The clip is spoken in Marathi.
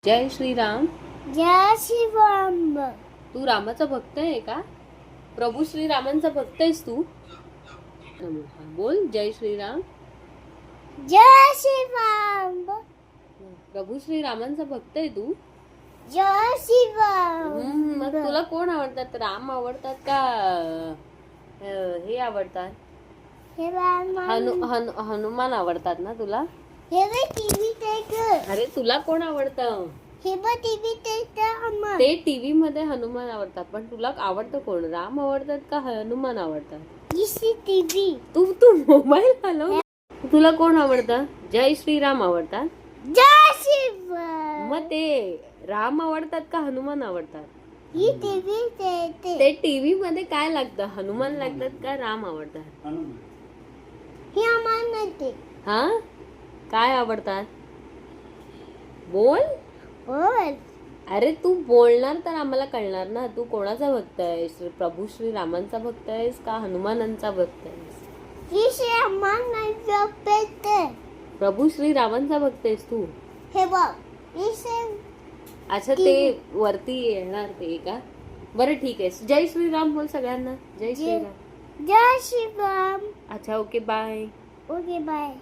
जय श्रीराम. जय श्रीराम. तू रामाचा भक्त आहे का? प्रभू श्रीरामांचा भक्त आहेस तू? बोल जय श्रीराम. जय श्रीराम. प्रभू श्रीरामांचा भक्त आहे तू? जय श्रीराम. मग तुला कोण आवडतात? राम आवडतात का हे आवडतात? हे राम. हनुमान आवडतात ना तुला? हे बघ टीव्ही देख. अरे तुला कोण आवडतं? हे बघ टीव्ही देख अम्मा. ते टीव्ही मध्ये हनुमान आवडतात, पण तुला आवडतं कोण? राम आवडतात का हनुमान आवडतात? इसी टीव्ही. तू मोबाईल हलव. तुला कोण आवडतं? जय श्रीराम आवडतात. जय श्रीराम. मग ते राम आवडतात का हनुमान आवडतात? ही टीव्ही देते. ते टीव्ही मध्ये काय लागतं? हनुमान लागतात का राम आवडतात? हे आम्हाला देते. हा, काय आवडतात? बोल. बोल. अरे तू बोलणार तर आम्हाला कळणार ना. तू कोणाचा भक्त आहेस? प्रभू श्रीरामांचा भक्त आहेस का हनुमानांचा भक्त आहेस? ही श्री आम्हाला देते. प्रभू श्रीरामांचा भक्त आहेस तू? हे बघ. ही श्री. अच्छा, ते वरती येणार ते का? बरं ठीक आहे. जय श्रीराम बोल सगळ्यांना. जय श्रीराम. जय श्रीराम. अच्छा, ओके, बाय. Okay bye.